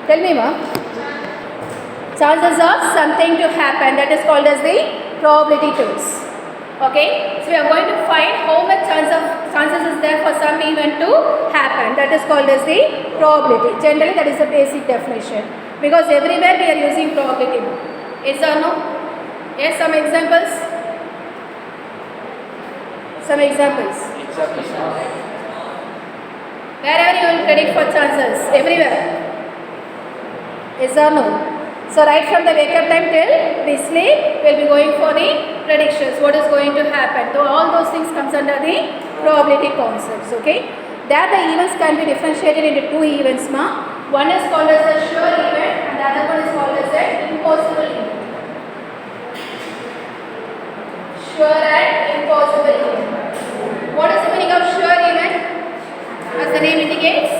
Tell me, ma. Chances of something to happen, that is called as the probability terms. Okay, so we are going to find how much chances is there for some event to happen. That is called as the probability. Generally, that is the basic definition, because everywhere we are using probability. Yes or no? Yes, some examples. Some examples. Wherever you will predict for chances, everywhere. Yes or no? So right from the wake up time till we sleep, we will be going for the predictions, what is going to happen. So all those things comes under the probability concepts, okay. There the events can be differentiated into two events, ma. One is called as a sure event and the other one is called as an impossible event. Sure and impossible event. What is the meaning of sure event? As the name indicates,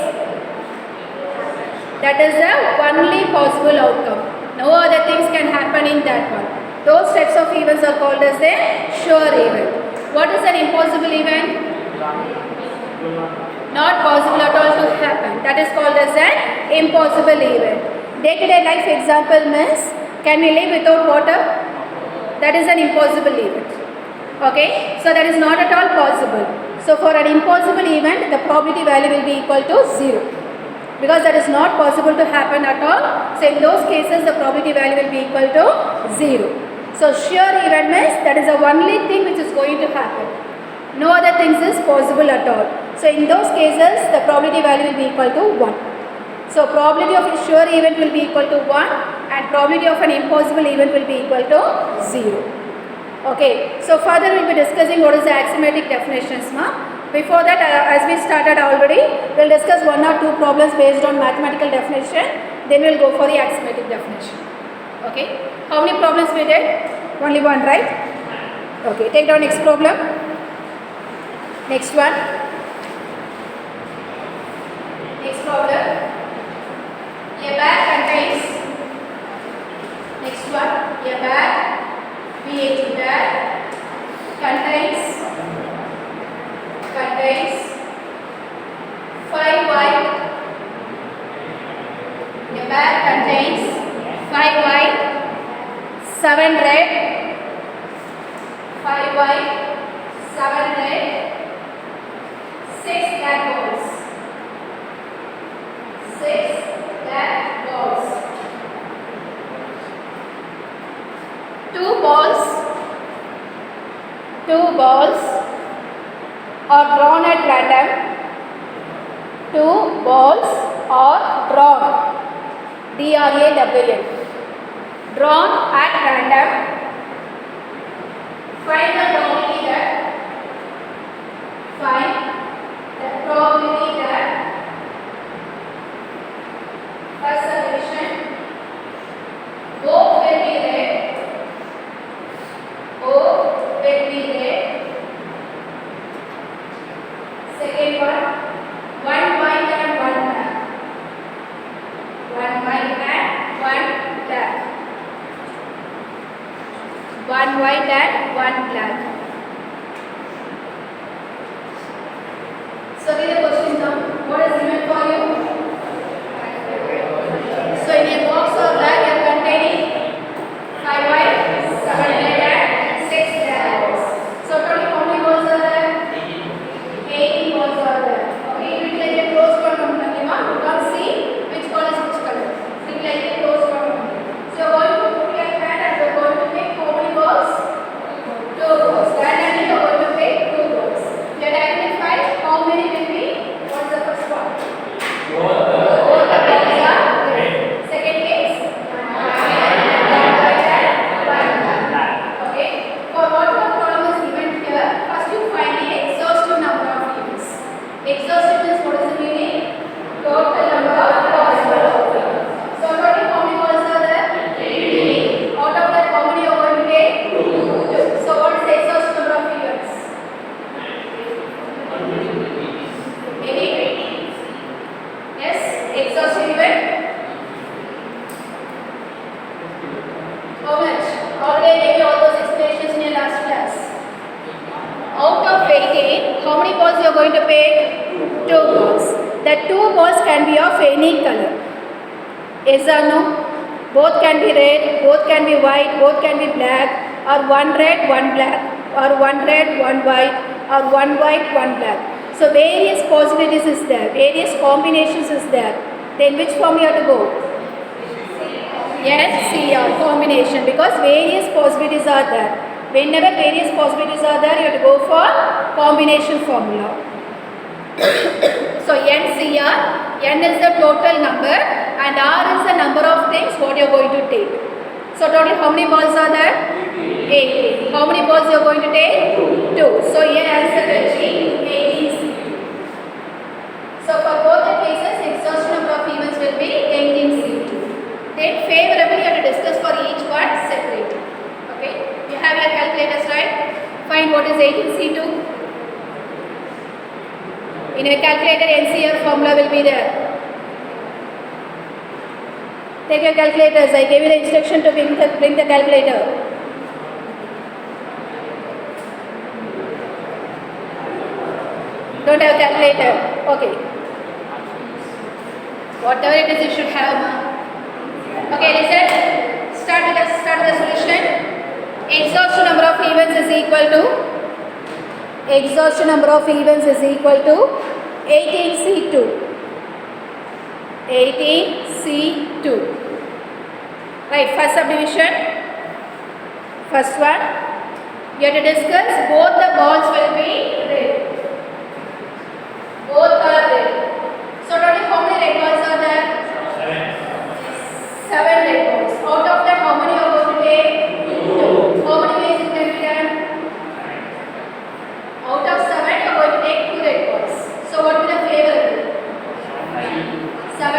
that is the only possible outcome. No other things can happen in that one. Those types of events are called as a sure event. What is an impossible event? Not possible at all to happen. That is called as an impossible event. Day-to-day life example means, can we live without water? That is an impossible event. Okay, so that is not at all possible. So for an impossible event, the probability value will be equal to 0. Because that is not possible to happen at all. So in those cases, the probability value will be equal to 0. So sure event means that is the only thing which is going to happen. No other things is possible at all. So in those cases, the probability value will be equal to 1. So probability of a sure event will be equal to 1 and probability of an impossible event will be equal to 0. Okay. So further we will be discussing what is the axiomatic definitions, ma. Before that, as we started already, we will discuss one or two problems based on mathematical definition. Then we will go for the axiomatic definition. Okay. How many problems we did? Only one, right? Okay. Take down next problem. Next one. Next problem. A bag contains. Next one. A bag. BAG bag contains 5 white. A bag contains 5 white, 7 red, 5 white, 7 red, 6 black balls. 6 black balls. 2 balls are drawn at random. 2 balls are drawn. DRAWN. Drawn at random. Find the probability that first subdivision both will be red. Both will be red. Second one, 1 white and 1 black. 1 white and 1 black. 1 white and 1 black. So read the question down. What is given for you? So in a box of black you are containing 5 white, 7 red and 6 black balls. So total how many balls are there? 18 balls are there. Okay, it will like a closed quantum number. You can't see which ball is which color. It will like a closed quantum number. So you are going to put your hand and you are going to pick how many balls? 2 balls. Randomly you are going to pick 2 balls. You have identified how many will be. What is the first one? Both the balls are red. Second case? Okay. For whatever problem is given here, first you find the exhaustive number of events. Exhaustive means what is the meaning? Total number of possible outcomes. So total how many balls are there? 18. Out of that how many you are going to take? 2. So what is the exhaustive number of events? 80. Yes, exhaustive event. How much? Already I gave you all those explanations in your last class. Out of 18, how many balls you are going to pick? 2 balls. The 2 balls can be of any color. Yes or no? Both can be red, both can be white, both can be black, or one red, one black, or one red, one white, or one white, one black. So various possibilities is there, various combinations is there. Then which form you have to go? Yes, CR, combination, because various possibilities are there. Whenever various possibilities are there, you have to go for combination formula. So NCR, N is the total number and R is the number of things what you are going to take. So total how many balls are there? 18. How many balls you are going to take? 2. So here answer will be 18C. So for both the cases, exhaustion number of events will be 18C. Then favorably you have to discuss for each one separately. Okay? You have your calculators, right? Find what is 18C2. In a calculator, NCR formula will be there. Take your calculators. I gave you the instruction to bring the calculator. Don't have calculator. Okay. Whatever it is, you should have. Okay, listen. Start with the solution. Exhaustion number of events is equal to. Exhaustion number of events is equal to 18C2. 18C2. Right, first subdivision. First one. You have to discuss both the balls will be red. Both are red. So total how many red balls are there? 7 red balls. Out of that, how many are going to take? 2. How many ways it can be done? Out of 7, you are going to take 2 red balls. So what will the favorable? 7,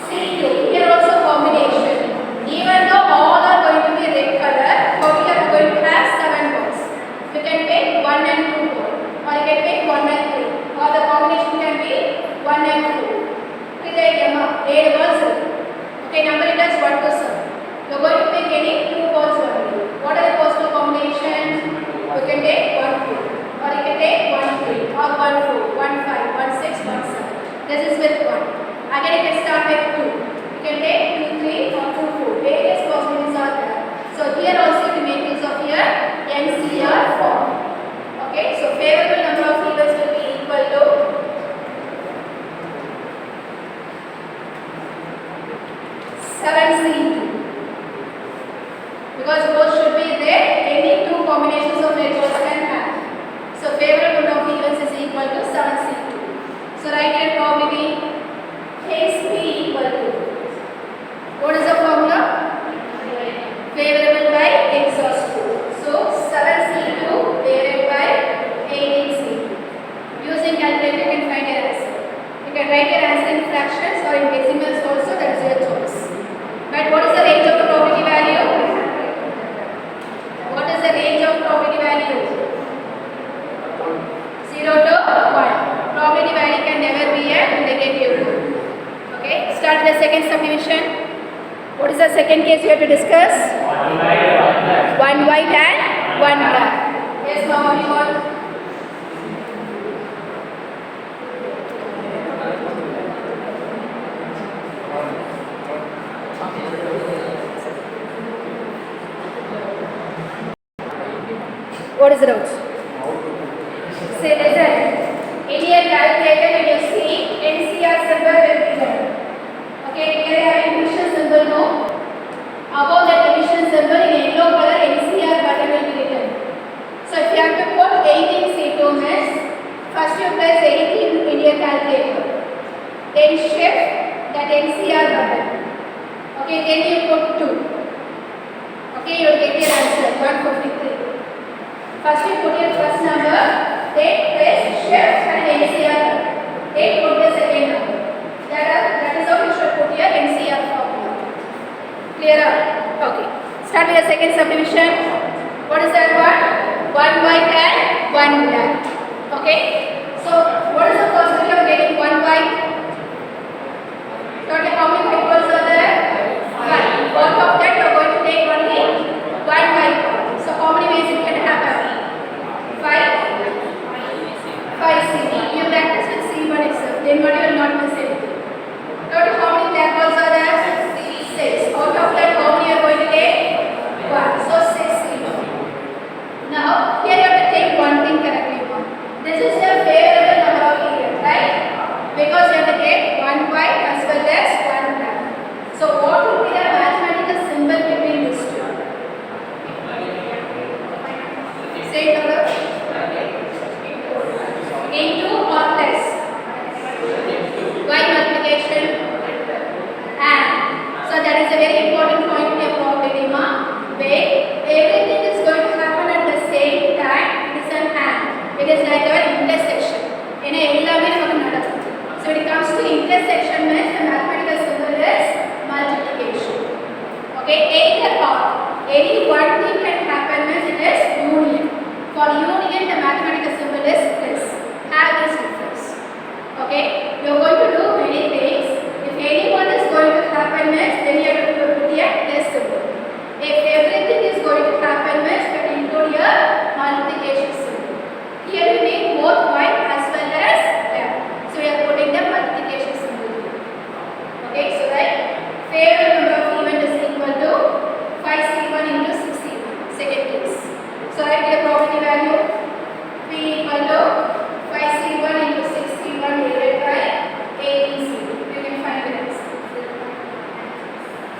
C2. Here also combination. Even though all are going to be red color, how we are going to have 7 balls. You can take 1 and 2 balls, or you can take 1 and 3, or the combination can be 1 and 2. Take 8 balls. Okay, number it as 1 to 7. You are going to pick any 2 balls only. What are the possible combinations? You can take 1 2, or you can take 1 3, or 1 4, 1 5, 1 6, 1 7. This is with 1. Again, you can start with 2. You can take 2 3 or 2 4. Various possibilities are there. So here also you make use of your NCR form. Okay, so favorable number of events will be equal to 7C2. Because both should be there, any 2 combinations of red balls can have. So favorable number of events is equal to 7C2. So write your probability case P equal to. What is the formula? Favorable by exhaustive. So 7C2 divided by 18C2. Using calculator you can find your answer. You can write your answer in fractions or in decimals also, that is your choice. But what is the range of the probability value? What is the range of probability value? 0 to 1. Probability value can never be a negative. Okay, start with the second subdivision. What is the second case we have to discuss? 1 white and 1 black. Yes, Mama, you want? What is the doubt? Say listen. In your calculator, when you see NCR symbol will be there. Okay, here I have division symbol no. Above that division symbol in yellow color NCR button will be written. So if you have to put 18C2 means, first you press 18 in your calculator. Then shift that NCR button. Okay, then you put 2. Okay, you will get your answer 153. First you put your first number, then press shift and NCR, then put the second number. That is how you should put your NCR formula. Clear up? Okay. Start with the second subdivision. What is that one? 1 white and 1 black. Okay. So what is the possibility of getting 1 white? Total how many white balls are there? 1. Out of that you are going to take only 1 white ball. So how many ways it can happen? 5C. You practice with C1 itself. Then what you will not miss anything. Total how many black balls are there? to intersection means the mathematical symbol is multiplication. Okay, either or. Any one thing can happen means it is union. For union, the mathematical symbol is this. Have this difference. Okay, you are going to do many things. If any one is going to happen means then you have to put a plus symbol. If everything is going to happen means you can include your multiplication symbol. Here we need both white as well as black. So we are putting the multiplication symbol here. Okay, so that favorite number of event is equal to 5c1 into 6c1. Second case. So write the probability value p equal to 5c1 into 6c1 divided by 8c. You can find the answer.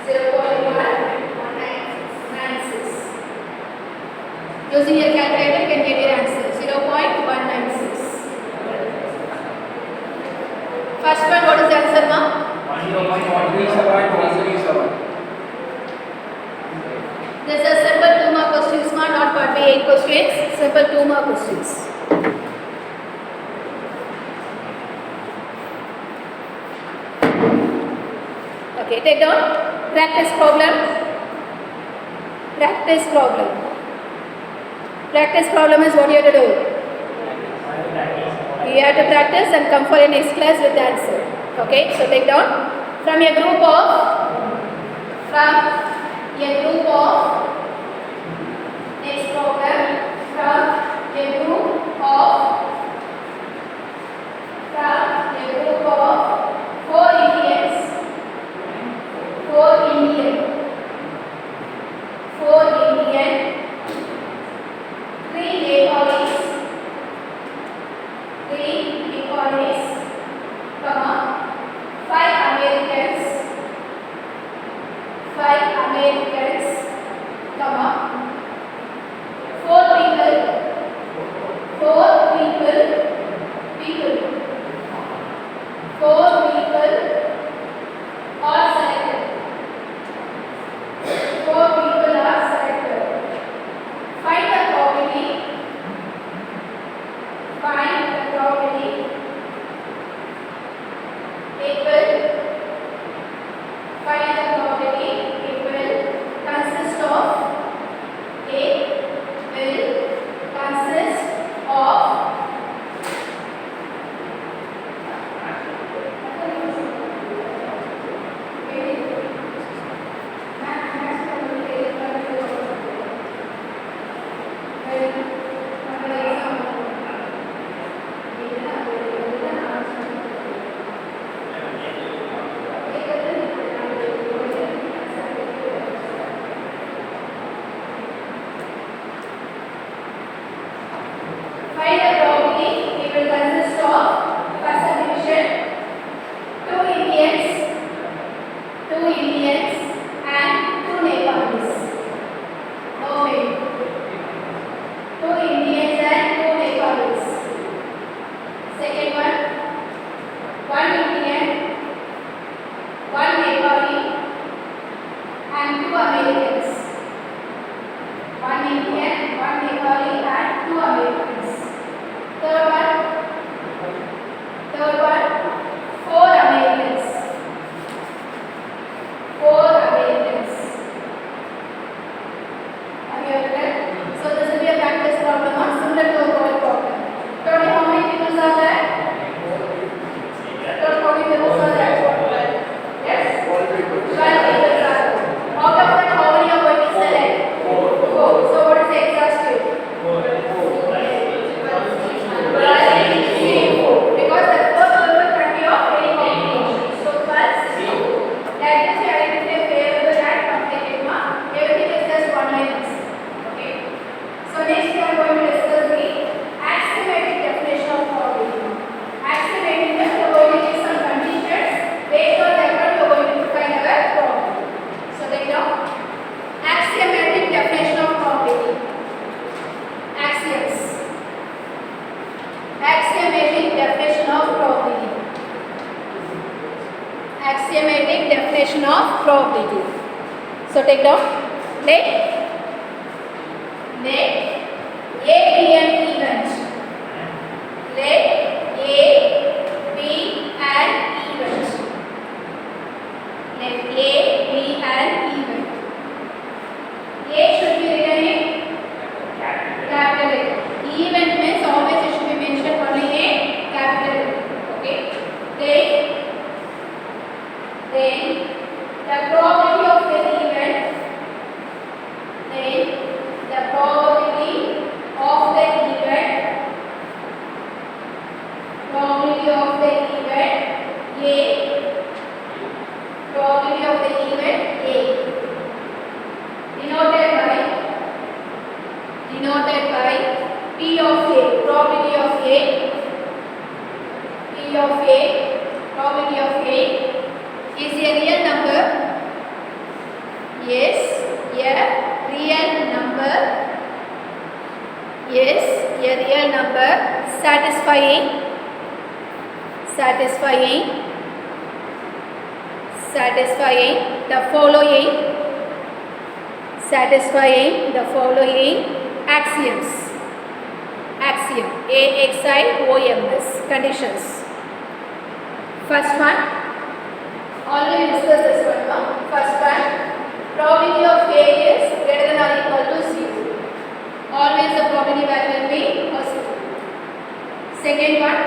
0.196. Using your calculator, you can get your answer. 0.196. First one, what is the answer, ma'am? 0.137. This is simple 2 mark questions, ma'am, not part B 8 questions. Simple 2 mark questions. Okay, take down practice problem. Practice problem. Practice problem is what you have to do. You have to practice and come for your next class with the answer. Okay, so take down from a group of next problem from a group of 4 Indians. 4 Indian, 3 Nepalis, 5 Americans, 4 people are selected. 4 people are selected. Find the probability. It will consist of. First division, 2 Indians and 2 Nepalis. Okay. 2 Indians and 2 Nepalis. Second one, 1 Indian, 1 Nepali and 2 Americans. 1 Indian, 1 Nepali and 2 Americans. Third one, 4 Americans. 4 Americans. Have you written? So this will be a practice problem or similar to a word problem. Total how many people are there? Total how many people are there? Yes? 12 people are there. Out of that, how many are going to select? 4. So what is the exact state? 4. Because the first number can be of any combination. So 12 is 4. Like this, you identify favorable and complicated mark. Everything is just one line answer. Okay. So next we are going to discuss the axiomatic definition of probability. Axiomatic means we are going to give some conditions. Based on that one, we are going to find our probability. So take down axiomatic definition of probability. Axioms. Axiomatic definition of probability. Axiomatic definition of probability. So take down. Let A be an event. Let A be an A. Probability of the event A. Denoted by P of A. Probability of A. P of A. Probability of A is a real number. Yes, a real number. Yes, a real number satisfying the following axioms. Axiom AXIOMS conditions. First one, already discussed this one. First one, probability of A is greater than or equal to 0. Always the probability value will be positive. Second one,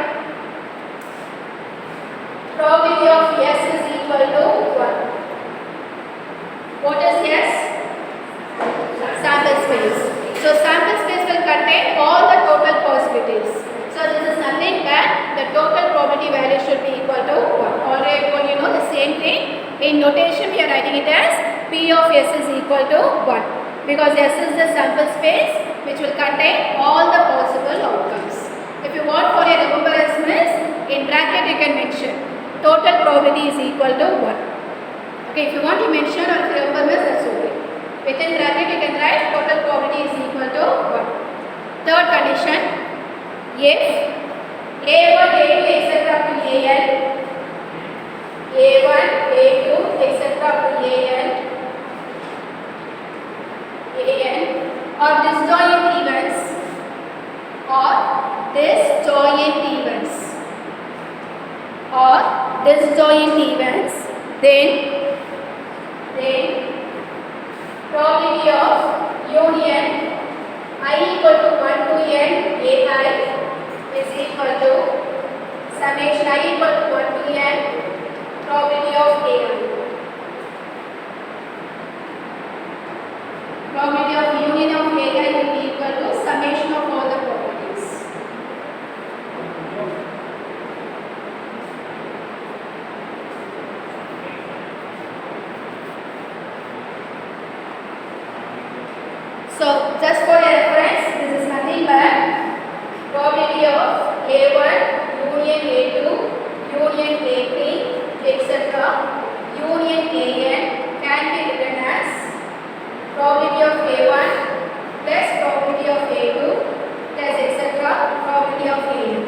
probability of S is equal to 1. What is S? Sample space. So sample space will contain all the total possibilities. So this is nothing but the total probability value should be equal to 1. Already told you know the same thing. In notation we are writing it as P of S is equal to 1. Because S is the sample space which will contain all the possible outcomes. If you want for a remembrance means, in bracket you can mention total probability is equal to 1. Okay, if you want to mention or if you remember means, that's okay. Within bracket you can write total probability is equal to 1. Third condition, if A1, A2 etc. to AN, A1, A2 etc. to AN or disjoint events then probability of union I equal to 1 to n AI is equal to summation I equal to 1 to n probability of AI. Probability of union of AI will be equal to summation of all the probabilities. So just for your reference, this is nothing but probability of A1 union A2 union A3 etc. union AN can be written as probability of A1 plus probability of A2 plus etc. probability of AN.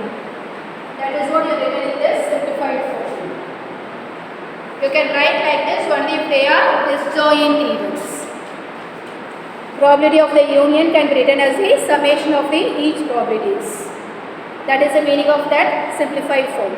That is what you have written in this simplified form. You can write like this only if they are disjoint events. Probability of the union can be written as the summation of the each probabilities. That is the meaning of that simplified form.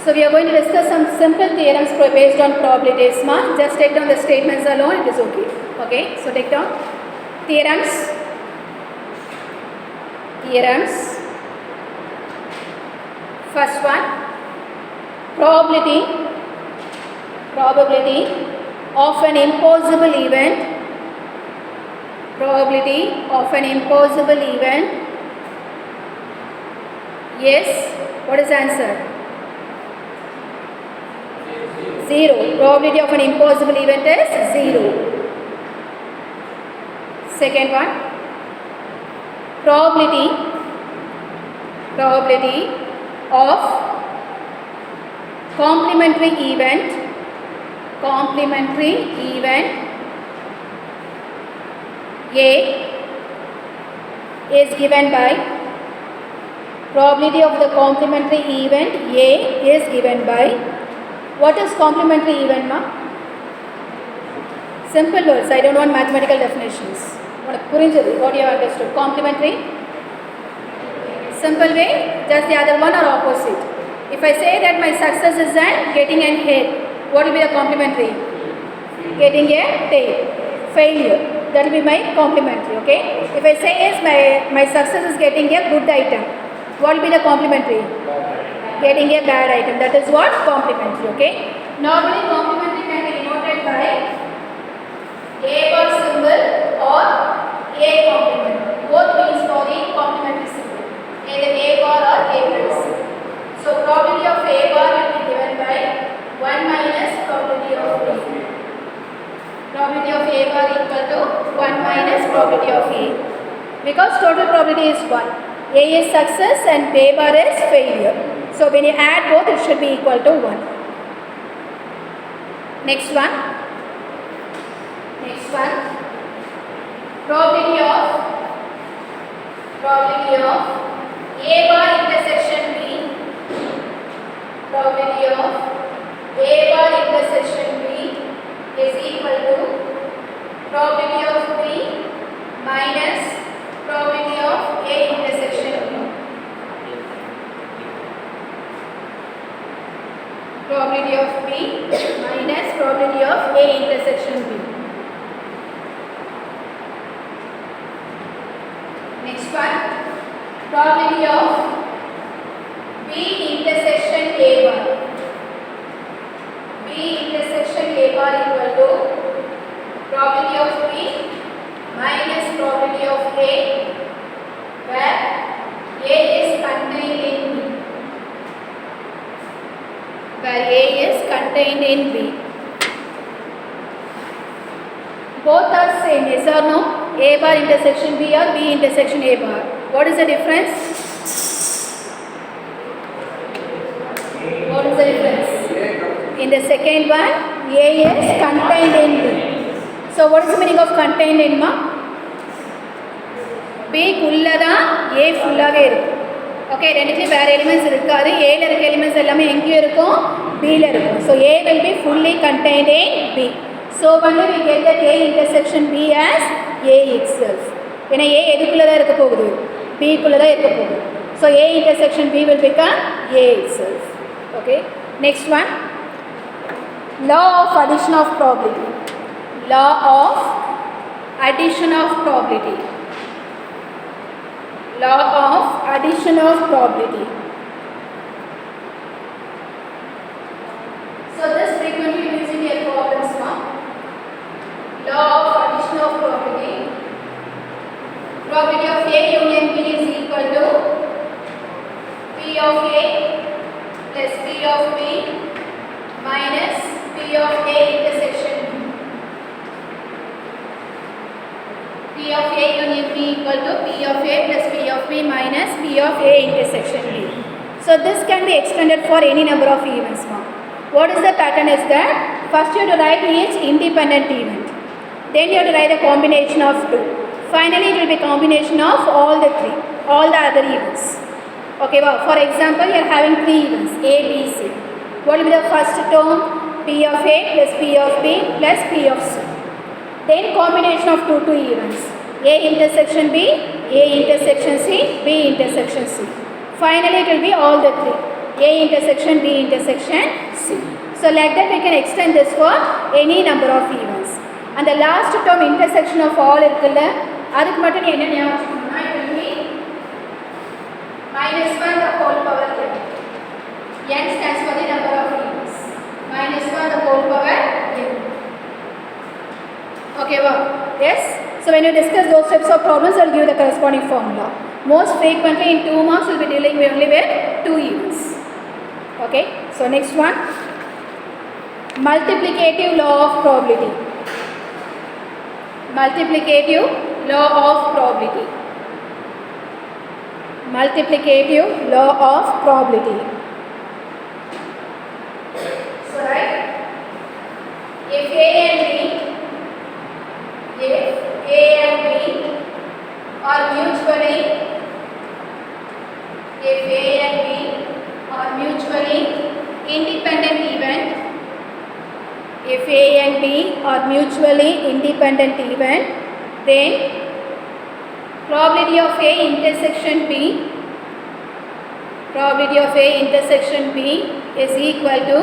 So we are going to discuss some simple theorems based on probabilities. Just take down the statements alone, it is okay. Okay, so take down theorems. First one, probability of an impossible event. Probability of an impossible event. Yes, what is the answer? 0. Probability of an impossible event is 0. Second one, probability of complementary event A is given by probability of the complementary event A is given by. What is complementary event, ma? Simple words, I don't want mathematical definitions. What you have understood? Complementary? Simple way, just the other one or opposite. If I say that my success is getting an head, what will be the complementary? Getting a tail. Failure, that will be my complementary, okay? If I say yes, my success is getting a good item, what will be the complementary? Getting a bad item, that is what? Complementary, okay? Normally complementary can of A bar equal to 1 minus probability of A. Because total probability is 1. A is success and B bar is failure. So when you add both, it should be equal to 1. Next one. Probability of A bar intersection B. Probability of A bar intersection B is equal to probability of B minus probability of A intersection B. Probability of B minus probability of A intersection B. Next one, probability of B intersection A bar. B intersection A bar equal to probability of B minus probability of A, where A is contained in B. Both are same, yes or no? A bar intersection B or B intersection A bar. What is the difference? In the second one, A is contained in B. So what is the meaning of contained in ma? B kulla da A fullage irukum. Okay, ரெண்டுல வேற elements இருக்காது. A ல இருக்க elements எல்லாமே எங்க இருக்கும்? B ல இருக்கும். So A will be fully contained in B. So only we get that A intersection B as A itself. ஏனா A எதுக்குள்ள தான் இருக்க போகுது? B குள்ள தான் இருக்க போகுது. So A intersection B will become A itself. Okay. Next one. Law of addition of probability. Law of addition of probability. Law of addition of probability. So this frequently used in your problems now. Law of addition of probability. Probability of A union B is equal to P of A plus P of B minus P of A intersection B. P of A union B equal to P of A plus P of B minus P of A intersection B. So this can be extended for any number of events now. What is the pattern is that first you have to write each independent event. Then you have to write a combination of two. Finally it will be combination of all the other events. Okay, well, for example you are having three events A, B, C. What will be the first term? P of A plus P of B plus P of C. Then combination of two events A intersection B, A intersection C, B intersection C. Finally it will be all the three A intersection B intersection C. So like that we can extend this for any number of events. And the last term intersection of all இருக்குல்ல அதுக்கு மட்டும் நீ என்ன ஞாபகம் வச்சுக்கணும்னா it will be minus 1 the whole power n. N stands for the number of events. Minus 1 the whole power n. Okay, well, yes. So when you discuss those types of problems, I will give the corresponding formula. Most frequently in 2 marks, we will be dealing only with 2 events. Okay. So next one, multiplicative law of probability. Multiplicative law of probability. Multiplicative law of probability. So right, if A and B are mutually independent event, if A and B are mutually independent event, then probability of A intersection B is equal to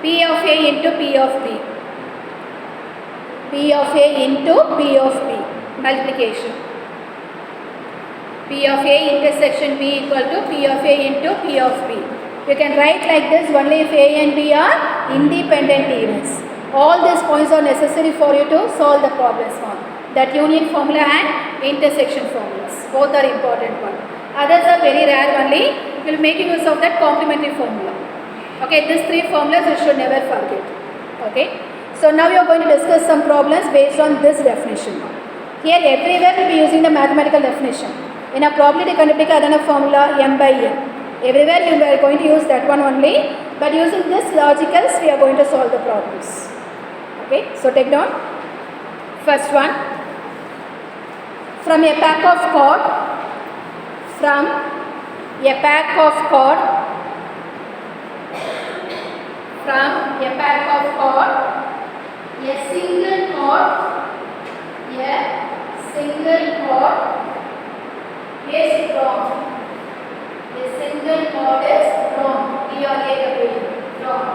P of A into P of B. P of A into P of B, multiplication. P of A intersection B equal to P of A into P of B. You can write like this only if A and B are independent events. All these points are necessary for you to solve the problems now. That union formula and intersection formulas, both are important one. Others are very rare only. You will make use of that complementary formula. Okay, these 3 formulas you should never forget. Okay. So So now we are going to discuss some problems based on this definition. Here everywhere we will be using the mathematical definition. In a probability கண்டுபிடிக்க அதான formula m by n. Everywhere you are going to use that one only, but using this logicals we are going to solve the problems. Okay, so take down. First one, from a pack of cord, from a pack of cord, from a pack of cord, a single cord is drawn. A single cord is drawn. D-R-A-W, drawn.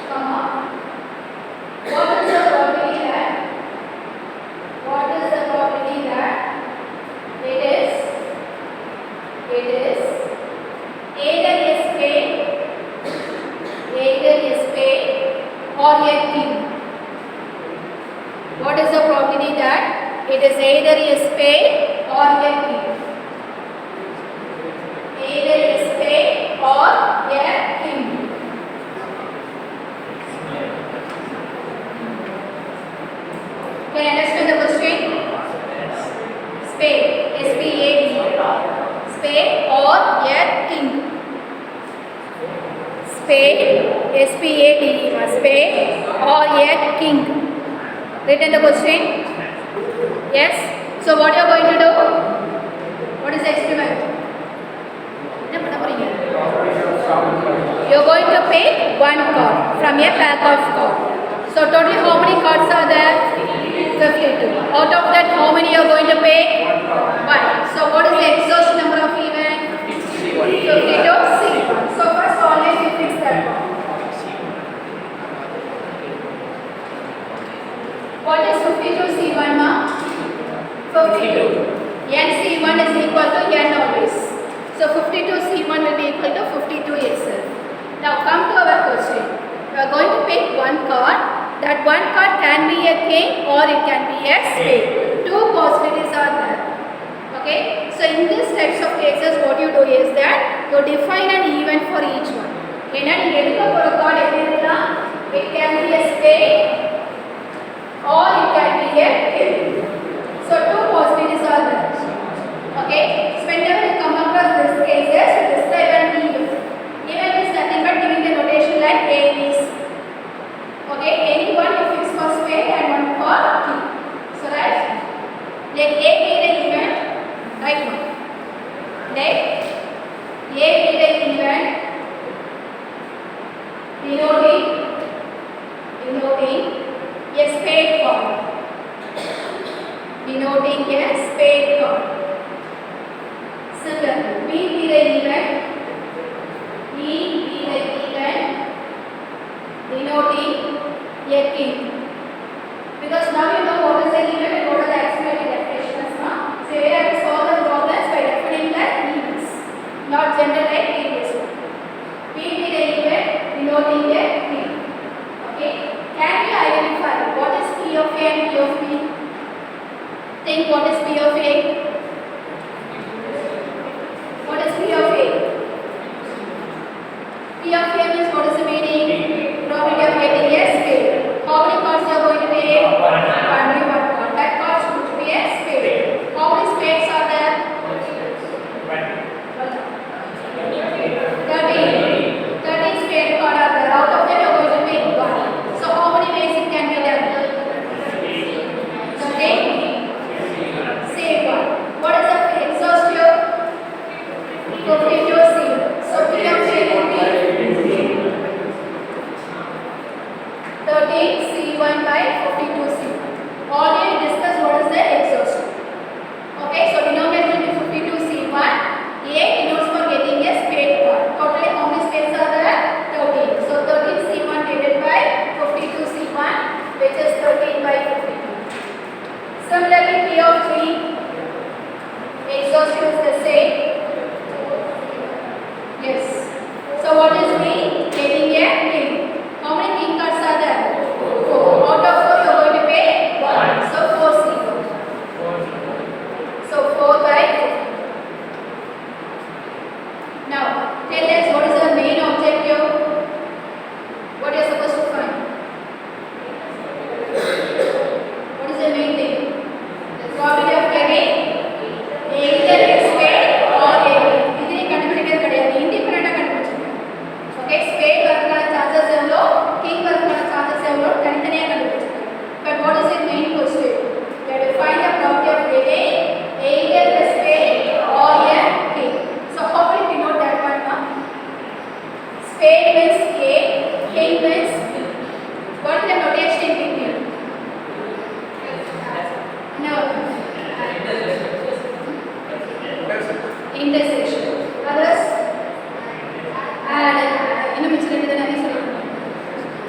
Comma. What is the probability that? What is the probability that it is either a spade or a king? What is the probability that it is either a spade or a king? Either a spade or a king. Can you understand the question? Spade, S-P-A-D, spade or a king. Spade, S-P-A-D, spade or a king. Written the question? Yes. So what you are going to do? What is the experiment? You are going to pick one card from a pack of cards. So totally how many cards are there? 52. Out of that how many you are going to pick? 1. So what is the exhaust number of event? 52 C. So first always you fix that one. What is 52 C1 ma? 52. N C1 is equal to N always. So 52 C1 will be equal to 52 itself. Now come to our question. We are going to pick one card. That one card can be a king or it can be a spade. Two possibilities are there. Okay. So in these types of cases what you do is that you define an event for each one. It can be a spade or it can be a king. So two possibilities are there. Okay. So whenever you come across these cases, you describe an event. Event is nothing but giving the notation like A, B, C. Okay. Any one you fix for spade and one for king. So right. Let A be the event. Right one. Let A be the event. Denoting a spade card. Denoting a spade card. Similarly, B be the event. E be the event. Denoting a king. Because now you know what is the event and what are the axiomatic definitions. So you have to solve the problems by defining the events, not general like previous one. P be the event denoting a king. Okay. Can we identify what is P of A and P of B? Think what is P of A? What is P of A? P of A means what is the meaning? Probability of getting a spade. How many cards you are going to take? One card. That card should be a spade. How many spades are there? 13 spade cards are there. Out of them you are going to pick one. So how many ways it can be done? Okay. Save one. What is the exhaust here? 52 C. So P of A will be 13 C1 by 52 C. Already discussed what is the exhaust. Okay, so denominator will be 52 C1. A denotes for getting a spade card. Totally how many spades are there? 13. So 13 C1 divided by 52 C1, which is 13 by 52. Similarly, P of 3, exhaust is the same. Yes. So what is B? Getting a king. How many king cards are there? 4. Out of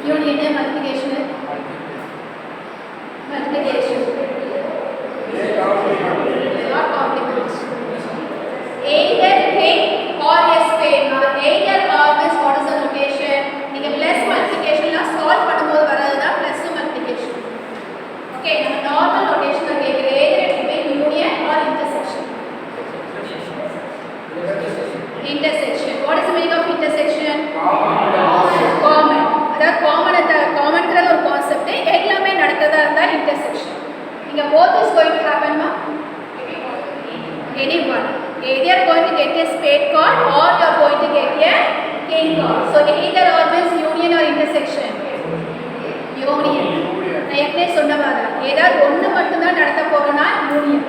Union multiplication. Not complement. Either king or a spade. Either or means what is the notation? நீங்க plus multiplication ல solve பண்ணும்போது வரதுதா plus multiplication. Okay, நம்ம normal notation ல கேக்குற either it may union or intersection. Intersection. What is the meaning of intersection? Common. அதாவது காமன்ங்கிறது ஒரு concept, எல்லாமே நடக்கிறதா இருந்தா இன்டர்செக்ஷன். நீங்க both is going to happen ma? Anyone. Either you are going to get a spade card or you are going to get a king card. So either or means union or intersection. Union. நான் ஏற்கனவே சொன்ன மாதிரி ஏதாவது ஒன்று மட்டும்தான் நடத்த போறோம்னா union,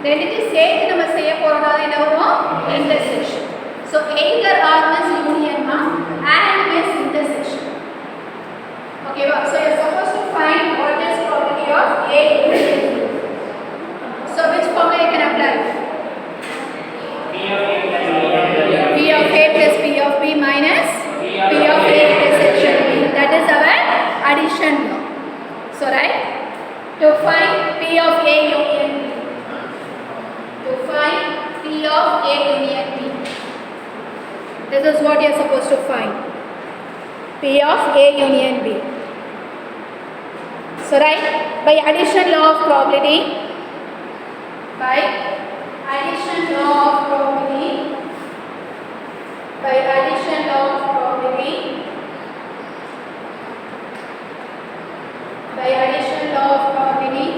ரெண்டுத்தையும் சேர்த்து நம்ம செய்ய போறோம்னா என்ன வரும்? Intersection. So either or means union ma, and means intersection. Okay, so you are supposed to find what is property of A union B. So which formula you can apply? P of A plus P of B minus P of A intersection B. That is our addition law. So right, to find P of A union B. To find P of A union B. This is what you are supposed to find. P of A union B. So right, by addition law of probability, by addition law of probability, by addition law of probability, by addition law of probability,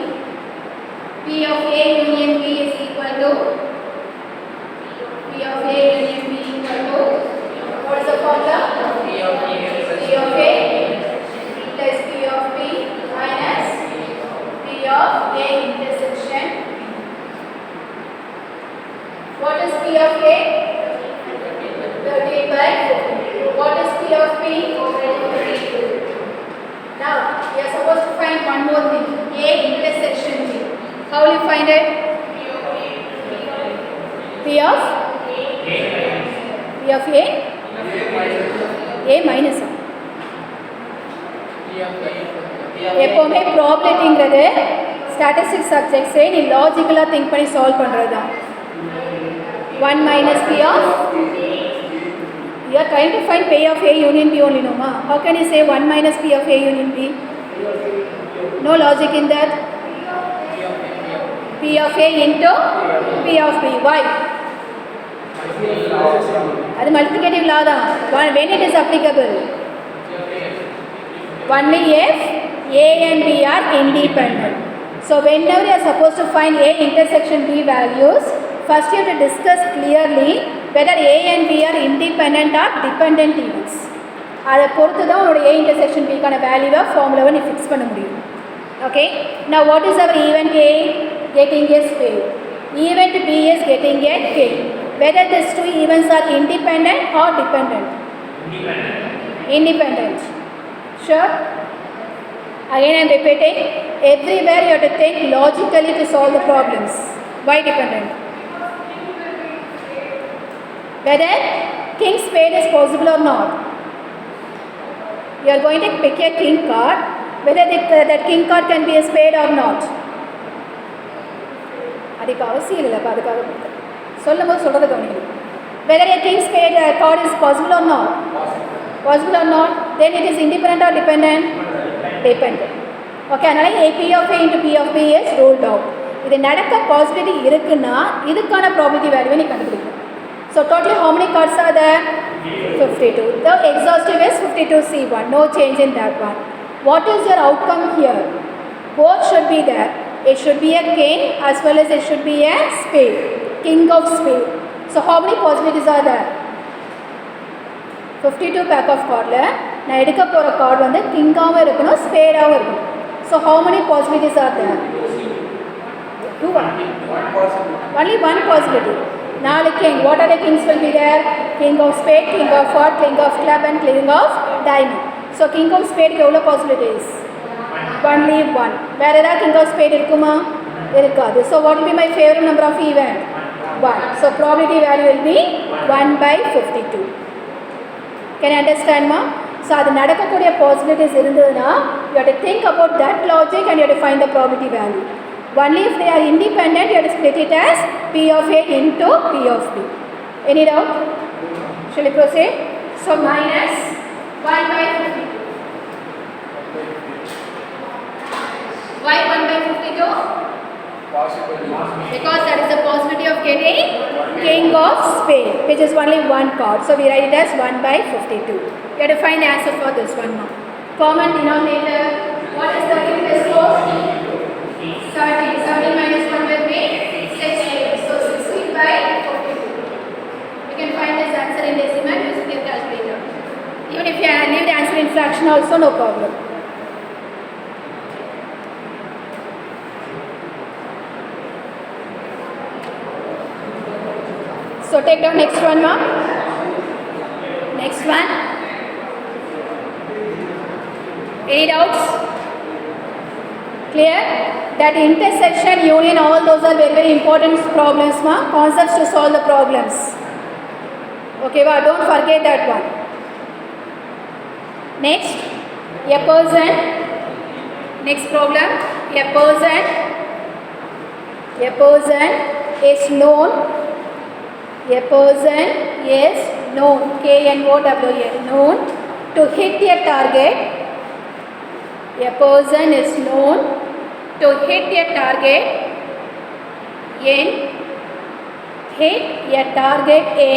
P of A union B is equal to P of A union B equal to, what is the formula? P of A plus P of B minus P of A intersection. What is P of A? 30 by 50. What is P of B? 32. Now we are supposed to find one more thing, A intersection B. How will you find it? P of A? A minus A. எப்போவுமே ப்ராப்ளட்டிங்கிறது statistics சப்ஜெக்ட்ஸே நீ லாஜிக்கலாக think பண்ணி solve பண்ணுறது தான். 1 minus P of, you are trying to find P of A union B only, no ma? How can you say 1 minus P of A union B? No logic in that. P of A into P of B. Why? அது multiplicative லா தான். When it is applicable? Only if A and B are independent. So whenever you are supposed to find A intersection B values, first you have to discuss clearly whether A and B are independent or dependent events. அதை பொறுத்து தான் உங்களோட A intersection B கான வேல்யூவை ஃபார்முலாவை நீ fix பண்ண முடியும். Okay, now what is our event A? Getting a spade. Event B is getting a king. Whether these two events are independent or dependent? Independent. Sure? Again I am repeating, everywhere you have to think logically to solve the problems. Why dependent? Whether king spade is possible or not. You are going to pick a king card, whether that king card can be a spade or not. அது இப்போ அவசியம் இல்லைப்பா, அதுக்காக சொல்லும் போது சொல்கிறத கவனிக்கணும். Whether a king spade card is possible or not. Possible or not, then it is independent or dependent? Dependent. Okay, அதனால் P of A into P of B is ruled out. இது நடக்க பாசிபிலிட்டி இருக்குன்னா இதுக்கான probability வேல்யூவை நீ கண்டுபிடிக்கணும். So totally how many cards are there? 52. The exhaustive is 52C1. No change in that one. What is your outcome here? Both should be there. It should be a king as well as it should be a spade. King of spade. So how many possibilities are there? 52 pack of cardல நான் எடுக்க போகிற card வந்து கிங்காகவும் இருக்கணும் ஸ்பேடாகவும் இருக்கணும். So how many possibilities are there? Two. Only one possibility. 4 king. What are the kings will be there? King of spade, king of heart, king of club and king of diamond. So king of spade எவ்வளோ possibilities? Only one. வேறு ஏதாவது king of spade இருக்குமா? இருக்காது. So what will be my favorite number of event? 1. So probability value will be 1 by 52. Can you understand ma? So அது நடக்கக்கூடிய possibilities இருந்ததுன்னா you have to think about that logic and you have to find the probability value. Only if they are independent you have to split it as P of A into P of B. Any doubt? Shall we proceed? So minus 1 by 52. Why 1 by 52? Because that is the possibility of getting King of Spain, which is only one card. So we write it as 1 by 52. You have to find the answer for this one now. Common denominator. What is 30 plus 4? 30. 30 minus 1 will be 16. So 16 by 42. You can find this answer in decimal using your calculator. Even if you leave the answer in fraction also, no problem. So take down next one, ma'am. Next one. Any doubts? Clear? That intersection, union, all those are very, very important problems, ma'am. Concepts to solve the problems. Okay, well, don't forget that one. Next, a person. Next problem. A person is known. A person is known, K-N-O-W-N, known to hit a target. A person is known to hit a target in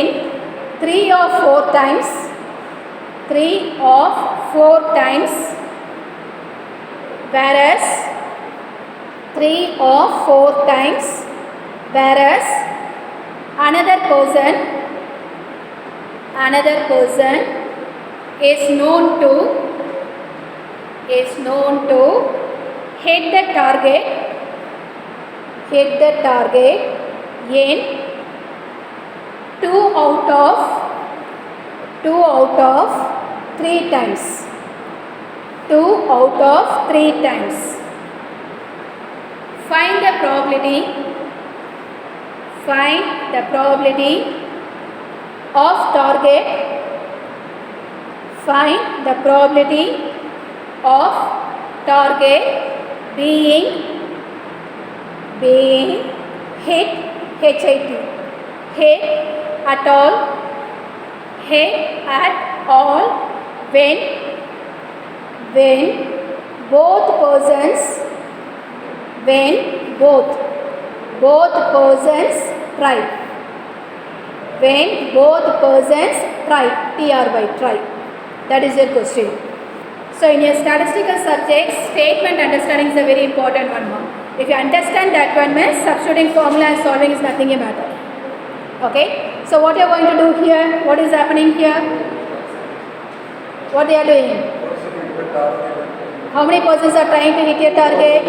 3 or 4 times. 3 or 4 times. Whereas 3 or 4 times. Whereas another person is known to hit the target in 2 out of 3 times. 2 out of 3 times. Find the probability of target. Find the probability of target being hit, HIT, hit at all when both persons try. When both persons try, TRY, try. That is your question. So in your statistical subjects, statement understanding is a very important one. If you understand that one, means substituting formula and solving is nothing a matter. Okay. So what you are going to do here? What is happening here? What they are doing? How many persons are trying to hit your target?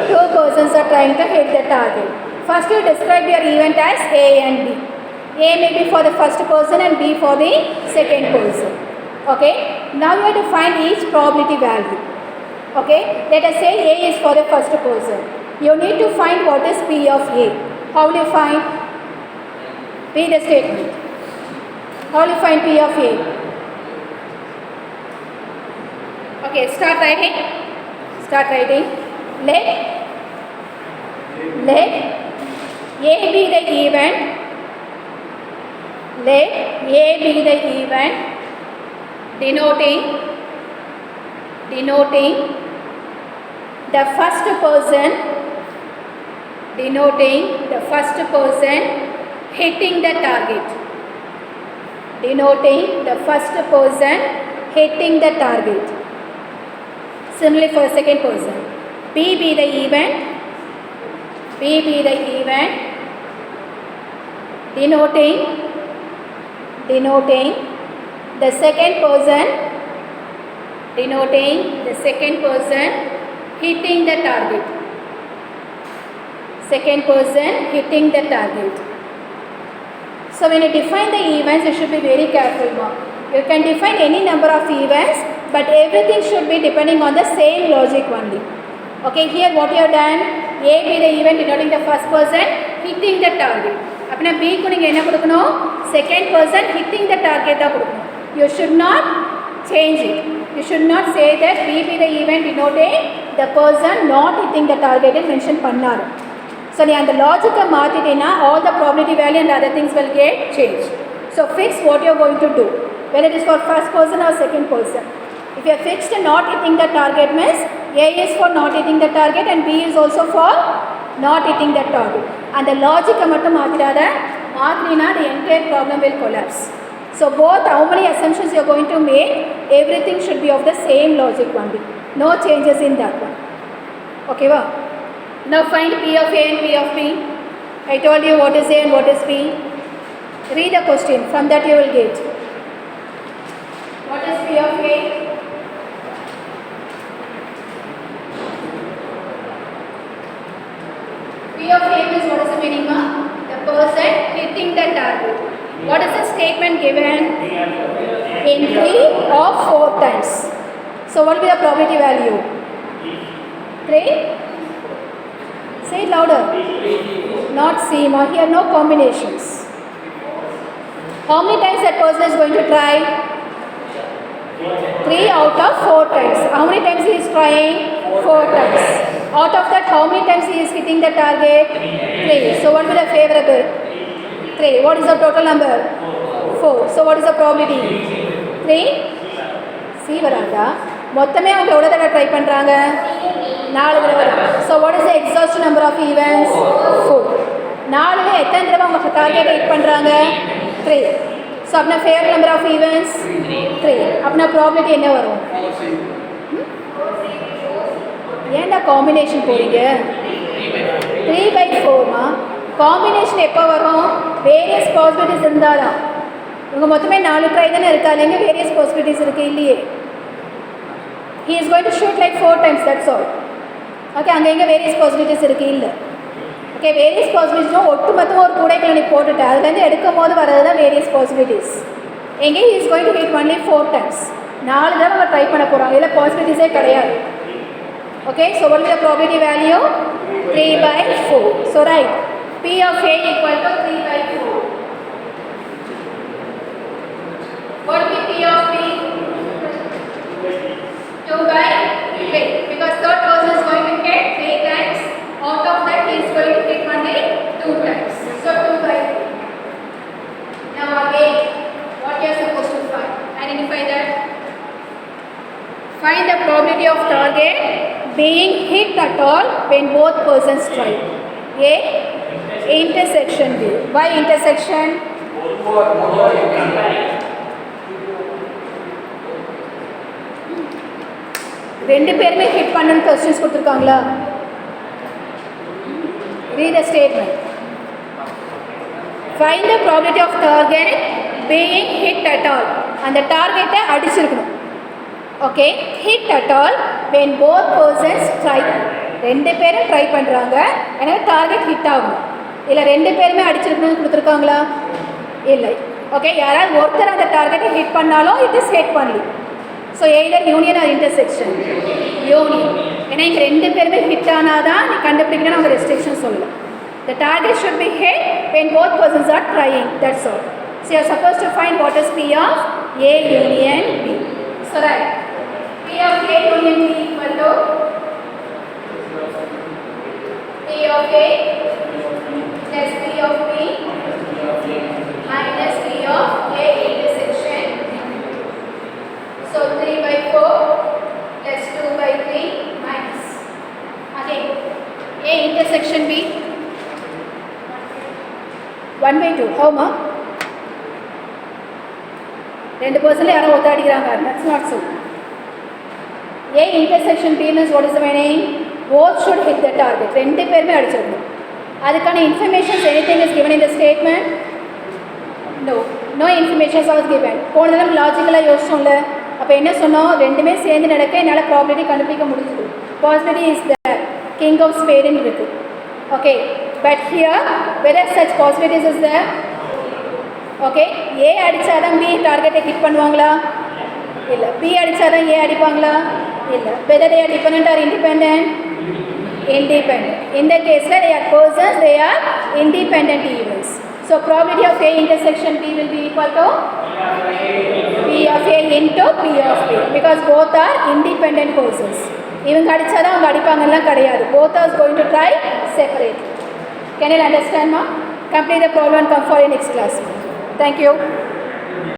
2 persons are trying to hit the target. First you describe your event as A and B. A may be for the first person and B for the second person. Okay. Now you have to find each probability value. Okay. Let us say A is for the first person. You need to find what is P of A. How will you find? Read the statement. How will you find P of A? Okay, start writing. Let A be the event. Let A be the event denoting the first person hitting the target. Similarly for second person. B be the event denoting the second person hitting the target. So when you define the events, you should be very careful now. You can define any number of events, but everything should be depending on the same logic only. Okay, here what you have done, A be the event denoting the first person hitting the target. अपना B को नहीं कहना पड़ेगा, second person hitting the target दा पड़ेगा. You should not change it. You should not say that B be the event denoting the person not hitting the target and mention pannaru. So நீ அந்த லாஜிக்கை மாற்றிட்டீங்கன்னா all the probability value and other things will get changed. So fix what you are going to do, whether it is for first person or second person. If you are fixed not hitting the target means A is for not hitting the target and B is also for not hitting the target. And the logic மட்டும் மாத்திடாத, மாத்தினா the entire problem will collapse. So both how many assumptions you are going to make, everything should be of the same logic only. No changes in that one. Okay, wow. Now find P of A and P of B. I told you what is A and what is B. Read the question, from that you will get. What is P of A? P of A means what is the meaning of? The person hitting the target. What is the statement given? In 3 or 4 times. So what will be the probability value? 3? Say it louder. Not C. Here no combinations. How many times that person is going to try? 3 out of 4 times. How many times he is trying? 4 times. Out of that, how many times he is hitting the target? 3. So what will be the favorable? 3. What is the total number? 4. So what is the probability? 3. C வராதா? மொத்தமே அவங்க எவ்வளோ தடவை try பண்ணுறாங்க? 4 தடவை. So what is the exhaustive number of events? 4. 4ல் எத்தனை தடவை அவங்க டார்கெட்டை ஹிட் பண்ணுறாங்க? 3. So अपना fair number of events? 3. अपना probability என்ன வரும்? ஏன்டா காம்பினேஷன் போறீங்க? 3/4மா? காம்பினேஷன் எப்போ வரும்? வேரியஸ் பாசிபிலிட்டிஸ் இருந்தாலும். இவங்க மொத்தமே 4 ட்ரை தானே இருக்காது, எங்கே வேரியஸ் பாசிபிலிட்டிஸ் இருக்குது இல்லையே. He is going to shoot like 4 times, that's all. Okay, அங்கே எங்கே வேரியஸ் பாசிபிலிட்டிஸ் இருக்குது இல்லை. ஓகே, வேரியஸ் பாசிபிலிட்டிஸ்னால் ஒட்டு மொத்தமாக ஒரு கூடைக்குள்ள நீ போட்டுட்டு அதுலேருந்து எடுக்கும் போது வர்றது தான் வேரியஸ் பாசிபிலிட்டிஸ். எங்கே he is going to hit only 4 times. 4 தடவை அவங்க ட்ரை பண்ண போகிறாங்க, இதில் பாசிபிலிட்டிஸே கிடையாது. Okay, so what is the probability value? 3/4. So right, P of A equal to 3/4. What will be P of B? 2/3. Because third person is going to hit 3 times. Out of that, he is going to hit only 2 times. So 2/3. Now again, what you are supposed to find? Identify that. Find the probability of target being hit at all when both persons try. A. Intersection B. Why intersection? ரெண்டு பேருமே hit பண்ணனும் questions கொடுத்திருக்காங்களா? Read the statement. Find the probability of target being hit at all. அந்த டார்கெட்டை அடிச்சிருக்கணும். Okay, hit at all when both persons try. ரெண்டு பேரும் try பண்ணுறாங்க, ஏன்னா டார்கெட் ஹிட் ஆகும். இல்லை ரெண்டு பேருமே அடிச்சிருக்கணும்னு கொடுத்துருக்காங்களா? இல்லை. ஓகே, யாராவது ஒருத்தர் அந்த டார்கெட்டை ஹிட் பண்ணாலும் இட் இஸ் ஹிட் பண்ணலி. So either union or intersection. Union. ஏன்னா இங்கே ரெண்டு பேருமே ஹிட் ஆனால் தான் நீ கண்டுபிடிக்கணும்னு அவங்க ரெஸ்ட்ரிக்ஷன் சொல்லலாம். The target should be hit when both persons are trying. That's all. So you are supposed to find what is P of A union B. So right. P of A union B equal to P of A plus P of B minus P of A intersection. So 3/4 plus 2/3 minus. Again, A intersection B 1/2. How much? 2% யாரோ ஒத்த அடிக்கிறாங்க. That's not so. A intersection B means what is the meaning? Both should hit the target. ரெண்டு பேருமே அடிச்சிருக்கணும். அதுக்கான informations anything is given in the statement? No. No information was given. போனதெல்லாம் லாஜிக்கலாக யோசிச்சோம்ல. அப்போ என்ன சொன்னோம்? ரெண்டுமே சேர்ந்து நடக்க என்னால் ப்ராபபிலிட்டி கண்டுபிடிக்க முடிஞ்சுது. Possibility is there. King of ஸ்பேடுன்னு இருக்குது. Okay, but here whether such possibilities is there? Okay, A அடித்தாதான் பி டார்கெட்டை ஹிட் பண்ணுவாங்களா? இல்லை. பி அடித்தாதான் ஏ அடிப்பாங்களா? இல்லை. whether they are dependent or independent? Independent. In the case they are persons, they are independent events. So probability of A intersection B will be equal to P of A into P of B because both are independent courses. Even kadichala avanga adipangalla kadiyadu. Both are going to try separately. Can you understand, ma'am? Complete the problem and come for your next class. Thank you.